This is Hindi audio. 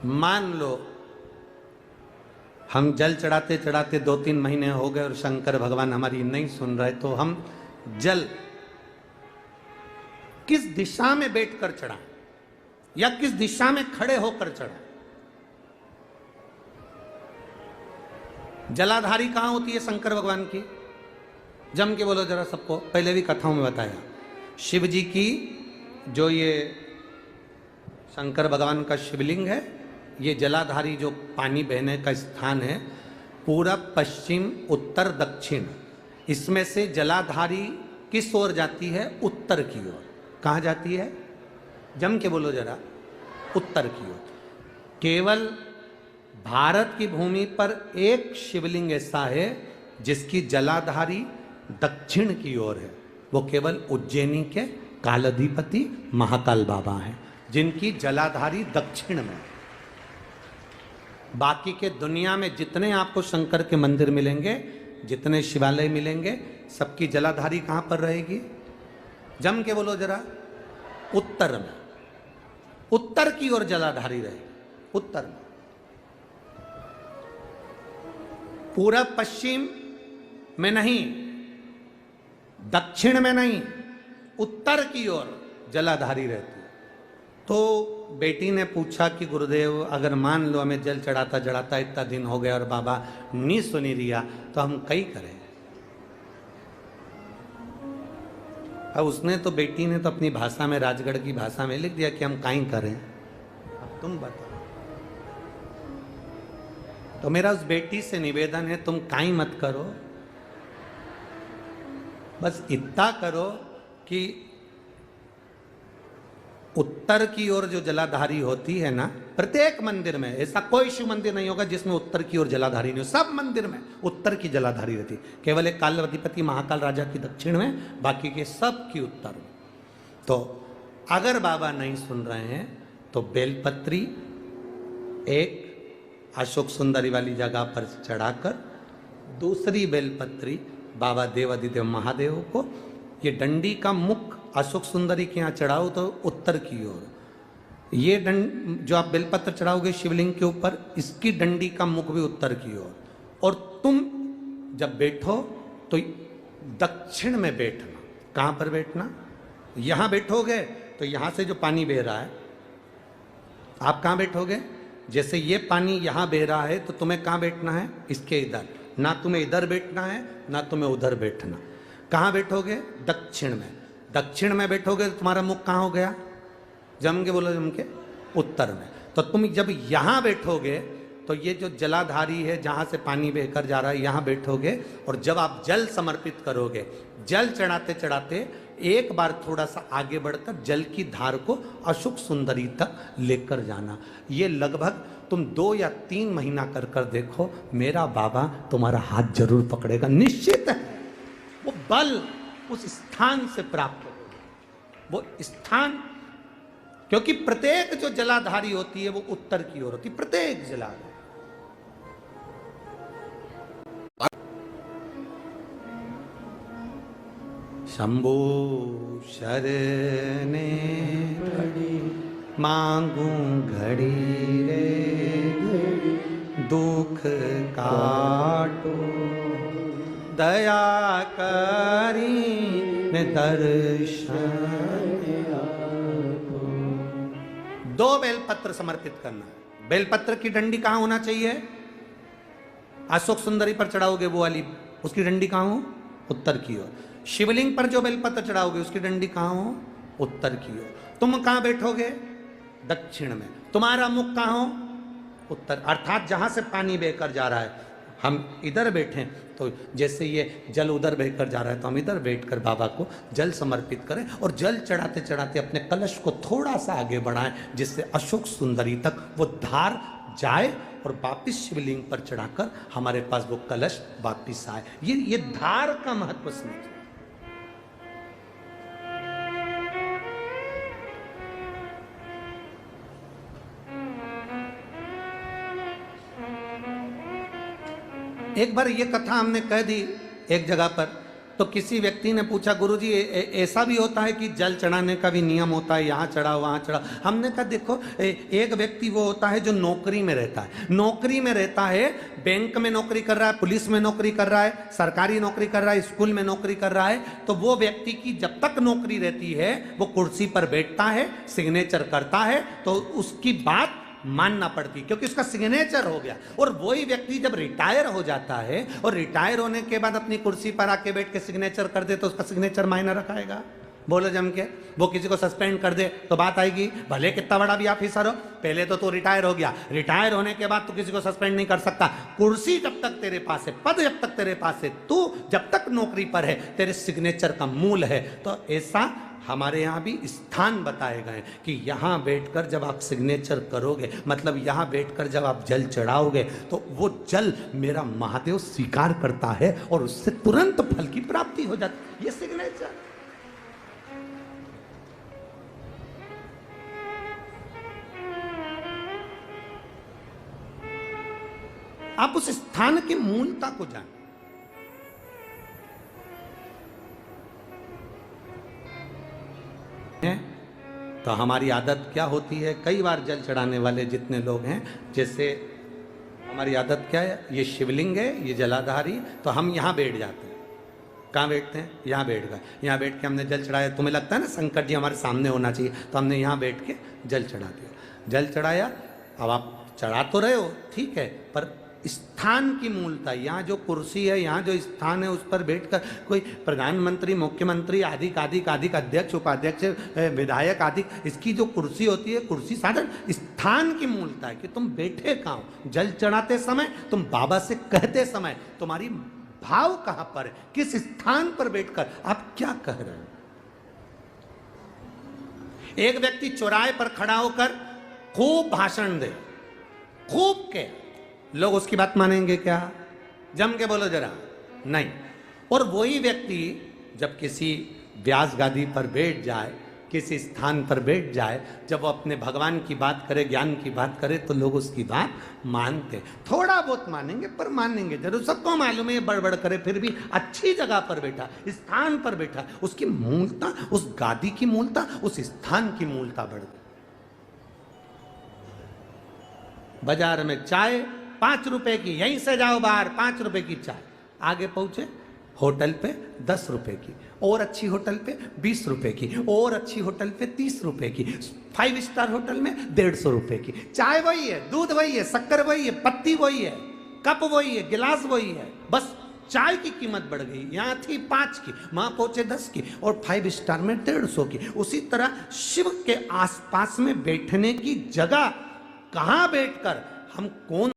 मान लो हम जल चढ़ाते चढ़ाते 2-3 महीने हो गए और शंकर भगवान हमारी नहीं सुन रहे, तो हम जल किस दिशा में बैठकर चढ़ाएं या किस दिशा में खड़े होकर चढ़ाएं? जलाधारी कहां होती है शंकर भगवान की? जम के बोलो जरा सबको, पहले भी कथाओं में बताया। शिव जी की जो ये शंकर भगवान का शिवलिंग है, ये जलाधारी जो पानी बहने का स्थान है, पूरब पश्चिम उत्तर दक्षिण, इसमें से जलाधारी किस ओर जाती है? उत्तर की ओर। कहाँ जाती है? जम के बोलो जरा, उत्तर की ओर। केवल भारत की भूमि पर एक शिवलिंग ऐसा है जिसकी जलाधारी दक्षिण की ओर है, वो केवल उज्जैनी के कालाधिपति महाकाल बाबा हैं, जिनकी जलाधारी दक्षिण में। बाकी के दुनिया में जितने आपको शंकर के मंदिर मिलेंगे, जितने शिवालय मिलेंगे, सबकी जलाधारी कहां पर रहेगी? जम के बोलो जरा, उत्तर में। उत्तर की ओर जलाधारी रहेगी, उत्तर में। पूरब पश्चिम में नहीं, दक्षिण में नहीं, उत्तर की ओर जलाधारी रहती है। तो बेटी ने पूछा कि गुरुदेव, अगर मान लो हमें जल चढ़ाता चढ़ाता इतना दिन हो गया और बाबा नहीं सुनी रिया, तो हम कई करें? अब उसने तो, बेटी ने तो अपनी भाषा में, राजगढ़ की भाषा में लिख दिया कि हम काई करें। अब तुम बताओ। तो मेरा उस बेटी से निवेदन है, तुम काई मत करो, बस इतना करो कि उत्तर की ओर जो जलाधारी होती है ना, प्रत्येक मंदिर में, ऐसा कोई शिव मंदिर नहीं होगा जिसमें उत्तर की ओर जलाधारी नहीं हो, सब मंदिर में उत्तर की जलाधारी रहती। केवल एक कालाधिपति महाकाल राजा की दक्षिण में, बाकी के सब की उत्तर में। तो अगर बाबा नहीं सुन रहे हैं तो बेलपत्री एक अशोक सुंदरी वाली जगह पर चढ़ाकर, दूसरी बेलपत्री बाबा देवादिदेव महादेव को, ये डंडी का मुख अशोक सुंदरी के यहाँ चढ़ाओ तो उत्तर की ओर। ये जो आप बेलपत्र चढ़ाओगे शिवलिंग के ऊपर, इसकी डंडी का मुख भी उत्तर की ओर। और तुम जब बैठो तो दक्षिण में बैठना। कहाँ पर बैठना? यहाँ बैठोगे तो यहाँ से जो पानी बह रहा है, आप कहाँ बैठोगे? जैसे ये पानी यहाँ बह रहा है तो तुम्हें कहाँ बैठना है? इसके इधर। ना तुम्हें इधर बैठना है, ना तुम्हें उधर बैठना। कहाँ बैठोगे? दक्षिण में। दक्षिण में बैठोगे तो तुम्हारा मुख कहाँ हो गया? जम के बोलो, जम के, उत्तर में। तो तुम जब यहाँ बैठोगे तो ये जो जलाधारी है जहाँ से पानी बहकर जा रहा है, यहाँ बैठोगे। और जब आप जल समर्पित करोगे, जल चढ़ाते चढ़ाते एक बार थोड़ा सा आगे बढ़कर जल की धार को अशोक सुंदरी तक लेकर जाना। ये लगभग तुम 2 या 3 महीना कर कर देखो, मेरा बाबा तुम्हारा हाथ जरूर पकड़ेगा, निश्चित है। वो बल उस स्थान से प्राप्त होगा, वो स्थान, क्योंकि प्रत्येक जो जलाधारी होती है वो उत्तर की ओर होती है, प्रत्येक जलाधारी। शंभो शरणे मांगू घड़ी रे, दुख काटो दया करी दर्शन। 2 बेलपत्र समर्पित करना। बेलपत्र की डंडी कहां होना चाहिए? अशोक सुंदरी पर चढ़ाओगे वो वाली, उसकी डंडी कहां हो? उत्तर की ओर। शिवलिंग पर जो बेलपत्र चढ़ाओगे उसकी डंडी कहां हो? उत्तर की ओर। तुम कहां बैठोगे? दक्षिण में। तुम्हारा मुख कहां हो? उत्तर। अर्थात जहां से पानी बहकर जा रहा है, हम इधर बैठे तो जैसे ये जल उधर बहकर जा रहा है तो हम इधर बैठकर बाबा को जल समर्पित करें और जल चढ़ाते चढ़ाते अपने कलश को थोड़ा सा आगे बढ़ाएं, जिससे अशोक सुंदरी तक वो धार जाए और वापिस शिवलिंग पर चढ़ाकर हमारे पास वो कलश वापिस आए। ये धार का महत्व समझिए। एक बार ये कथा हमने कह दी एक जगह पर तो किसी व्यक्ति ने पूछा, गुरुजी ऐसा भी होता है कि जल चढ़ाने का भी नियम होता है, यहाँ चढ़ाओ वहाँ चढ़ाओ? हमने कहा देखो, एक व्यक्ति वो होता है जो नौकरी में रहता है, नौकरी में रहता है, बैंक में नौकरी कर रहा है, पुलिस में नौकरी कर रहा है, सरकारी नौकरी कर रहा है, स्कूल में नौकरी कर रहा है, तो वो व्यक्ति की जब तक नौकरी रहती है वो कुर्सी पर बैठता है, सिग्नेचर करता है, तो उसकी बात मानना पड़ती, क्योंकि उसका सिग्नेचर हो गया। और वही व्यक्ति जब रिटायर हो जाता है और रिटायर होने के बाद अपनी कुर्सी पर आके बैठ के सिग्नेचर कर दे, तो उसका सिग्नेचर मायना रखाएगा? बोलो जम के। वो किसी को सस्पेंड कर दे तो बात आएगी, भले कितना बड़ा भी ऑफिसर हो, पहले तो तू रिटायर हो गया, रिटायर होने के बाद तू किसी को सस्पेंड नहीं कर सकता। कुर्सी जब तक तेरे पास है, पद जब तक तेरे पास है, तू जब तक नौकरी पर है, तेरे सिग्नेचर का मूल है। तो ऐसा हमारे यहाँ भी स्थान बताए गए कि यहाँ बैठकर जब आप सिग्नेचर करोगे, मतलब यहाँ बैठकर जब आप जल चढ़ाओगे, तो वो जल मेरा महादेव स्वीकार करता है और उससे तुरंत फल की प्राप्ति हो जाती है। ये सिग्नेचर। आप उस स्थान की मूलता को जानें। तो हमारी आदत क्या होती है, कई बार जल चढ़ाने वाले जितने लोग हैं, जैसे हमारी आदत क्या है, ये शिवलिंग है, ये जलाधारी, तो हम यहाँ बैठ जाते हैं। कहाँ बैठते हैं? यहाँ बैठ गए, यहाँ बैठ के हमने जल चढ़ाया। तुम्हें लगता है ना शंकर जी हमारे सामने होना चाहिए, तो हमने यहाँ बैठ के जल चढ़ा दिया। जल चढ़ाया, अब आप चढ़ा तो रहे हो, ठीक है, पर स्थान की मूलता, यहाँ जो कुर्सी है, यहाँ जो स्थान है, उस पर बैठकर कोई प्रधानमंत्री, मुख्यमंत्री, आदि अध्यक्ष, उपाध्यक्ष, विधायक आदि, इसकी जो कुर्सी होती है, कुर्सी साधारण स्थान की मूलता है कि तुम बैठे कहाँ हो। जल चढ़ाते समय, तुम बाबा से कहते समय, तुम्हारी भाव कहाँ पर है, किस स्थान पर बैठकर आप क्या कह रहे हो। एक व्यक्ति चौराहे पर खड़ा होकर खूब भाषण दे, खूब के, लोग उसकी बात मानेंगे क्या? जम के बोलो जरा, नहीं। और वही व्यक्ति जब किसी व्यास गादी पर बैठ जाए, किसी स्थान पर बैठ जाए, जब वो अपने भगवान की बात करे, ज्ञान की बात करे, तो लोग उसकी बात मानते, थोड़ा बहुत मानेंगे पर मानेंगे जरूर। सबको मालूम है बड़बड़ करे, फिर भी अच्छी जगह पर बैठा, स्थान पर बैठा, उसकी मूलता, उस गादी की मूलता, उस स्थान की मूलता बढ़ गई। बाजार में चाय 5 रुपए की, यहीं से जाओ बाहर 5 रुपए की चाय, आगे पहुंचे होटल पे 10 रुपए की, और अच्छी होटल पे 20 रुपए की, और अच्छी होटल पे 30 रुपए की, 5 स्टार होटल में 150 रुपए की। चाय वही है, दूध वही है, शक्कर वही है, पत्ती वही है, कप वही है, गिलास वही है, बस चाय की कीमत बढ़ गई। यहाँ थी 5 की, वहां पहुंचे 10 की, और 5 स्टार में 150 की। उसी तरह शिव के आसपास में बैठने की जगह, कहां बैठकर हम कौन